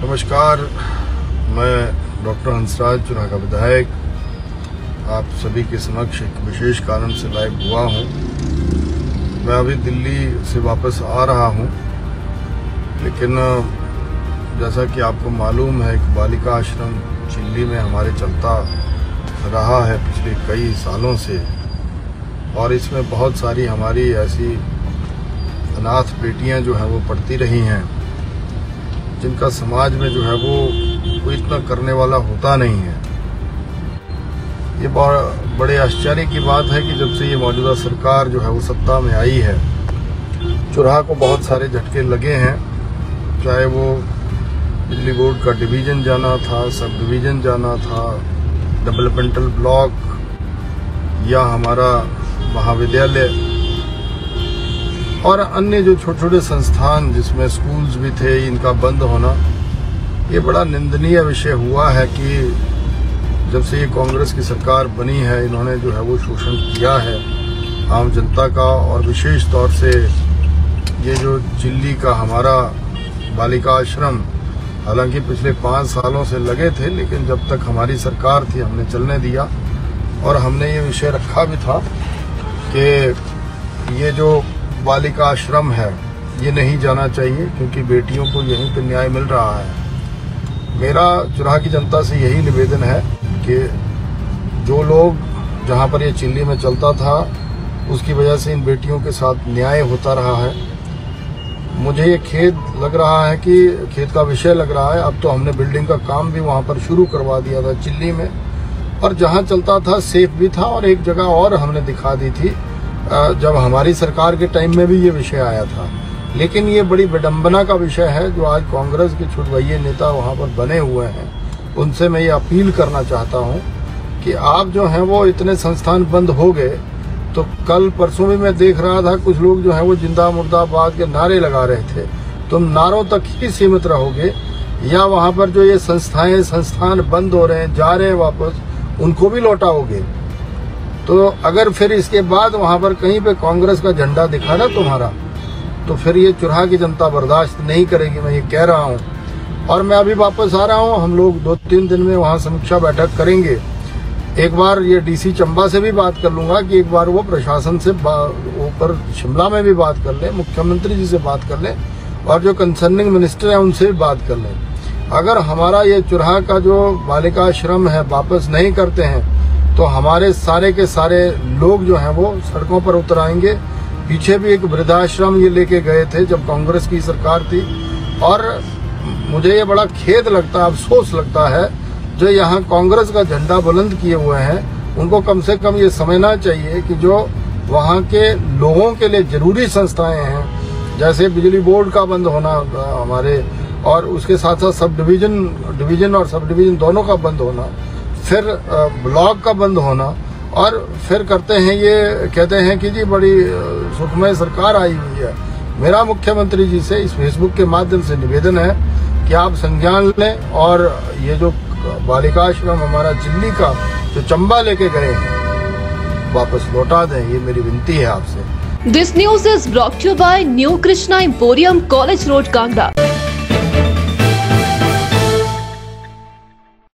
नमस्कार, मैं डॉक्टर हंसराज चुरा का विधायक आप सभी के समक्ष एक विशेष कारण से लाइव हुआ हूं। मैं अभी दिल्ली से वापस आ रहा हूं, लेकिन जैसा कि आपको मालूम है कि बालिका आश्रम चिल्ली में हमारे चलता रहा है पिछले कई सालों से, और इसमें बहुत सारी हमारी ऐसी अनाथ बेटियां जो हैं वो पढ़ती रही हैं, जिनका समाज में जो है वो कोई इतना करने वाला होता नहीं है। ये बड़े आश्चर्य की बात है कि जब से ये मौजूदा सरकार जो है वो सत्ता में आई है, चुराह को बहुत सारे झटके लगे हैं। चाहे वो बिजली बोर्ड का डिवीजन जाना था, सब डिवीजन जाना था, डेवलपमेंटल ब्लॉक या हमारा महाविद्यालय और अन्य जो छोटे छोटे संस्थान जिसमें स्कूल्स भी थे, इनका बंद होना, ये बड़ा निंदनीय विषय हुआ है कि जब से ये कांग्रेस की सरकार बनी है, इन्होंने जो है वो शोषण किया है आम जनता का। और विशेष तौर से ये जो चिल्ली का हमारा बालिका आश्रम, हालांकि पिछले 5 सालों से लगे थे, लेकिन जब तक हमारी सरकार थी हमने चलने दिया। और हमने ये विषय रखा भी था कि ये जो बालिका आश्रम है ये नहीं जाना चाहिए, क्योंकि बेटियों को यहीं पे न्याय मिल रहा है। मेरा चुराह की जनता से यही निवेदन है कि जो लोग जहां पर ये चिल्ली में चलता था, उसकी वजह से इन बेटियों के साथ न्याय होता रहा है। मुझे ये खेद लग रहा है कि खेद का विषय लग रहा है, अब तो हमने बिल्डिंग का काम भी वहां पर शुरू करवा दिया था चिल्ली में, और जहां चलता था सेफ भी था। और एक जगह और हमने दिखा दी थी जब हमारी सरकार के टाइम में भी ये विषय आया था। लेकिन ये बड़ी विडंबना का विषय है जो आज कांग्रेस के छुटभइये नेता वहां पर बने हुए हैं। उनसे मैं ये अपील करना चाहता हूं कि आप जो हैं वो इतने संस्थान बंद हो गए, तो कल परसों भी मैं देख रहा था कुछ लोग जो हैं वो जिंदा मुर्दाबाद के नारे लगा रहे थे। तुम नारों तक ही सीमित रहोगे या वहां पर जो ये संस्थान बंद हो रहे हैं, जा रहे हैं वापस, उनको भी लौटाओगे? तो अगर फिर इसके बाद वहां पर कहीं पे कांग्रेस का झंडा दिखा ना तुम्हारा, तो फिर ये चुराह की जनता बर्दाश्त नहीं करेगी, मैं ये कह रहा हूं। और मैं अभी वापस आ रहा हूं, हम लोग 2-3 दिन में वहां समीक्षा बैठक करेंगे। एक बार ये डीसी चंबा से भी बात कर लूंगा कि एक बार वो प्रशासन से ऊपर शिमला में भी बात कर ले, मुख्यमंत्री जी से बात कर ले, और जो कंसर्निंग मिनिस्टर है उनसे भी बात कर ले। अगर हमारा ये चुराह का जो बालिका आश्रम है वापस नहीं करते हैं, तो हमारे सारे के सारे लोग जो हैं वो सड़कों पर उतर आएंगे। पीछे भी एक वृद्धाश्रम ये लेके गए थे जब कांग्रेस की सरकार थी, और मुझे ये बड़ा खेद लगता है, अफसोस लगता है, जो यहाँ कांग्रेस का झंडा बुलंद किए हुए हैं, उनको कम से कम ये समझना चाहिए कि जो वहाँ के लोगों के लिए जरूरी संस्थाएं हैं, जैसे बिजली बोर्ड का बंद होना हमारे, और उसके साथ साथ सब डिवीजन और सब डिवीजन दोनों का बंद होना, फिर ब्लॉक का बंद होना, और फिर करते हैं ये कहते हैं कि जी बड़ी सुखमय सरकार आई हुई है। मेरा मुख्यमंत्री जी से इस फेसबुक के माध्यम से निवेदन है कि आप संज्ञान लें और ये जो बालिका आश्रम हमारा चिल्ली का जो चंबा लेके गए हैं वापस लौटा दें, ये मेरी विनती है आपसे। This news is brought you by New Krishna Emporium, College Road, Kangra.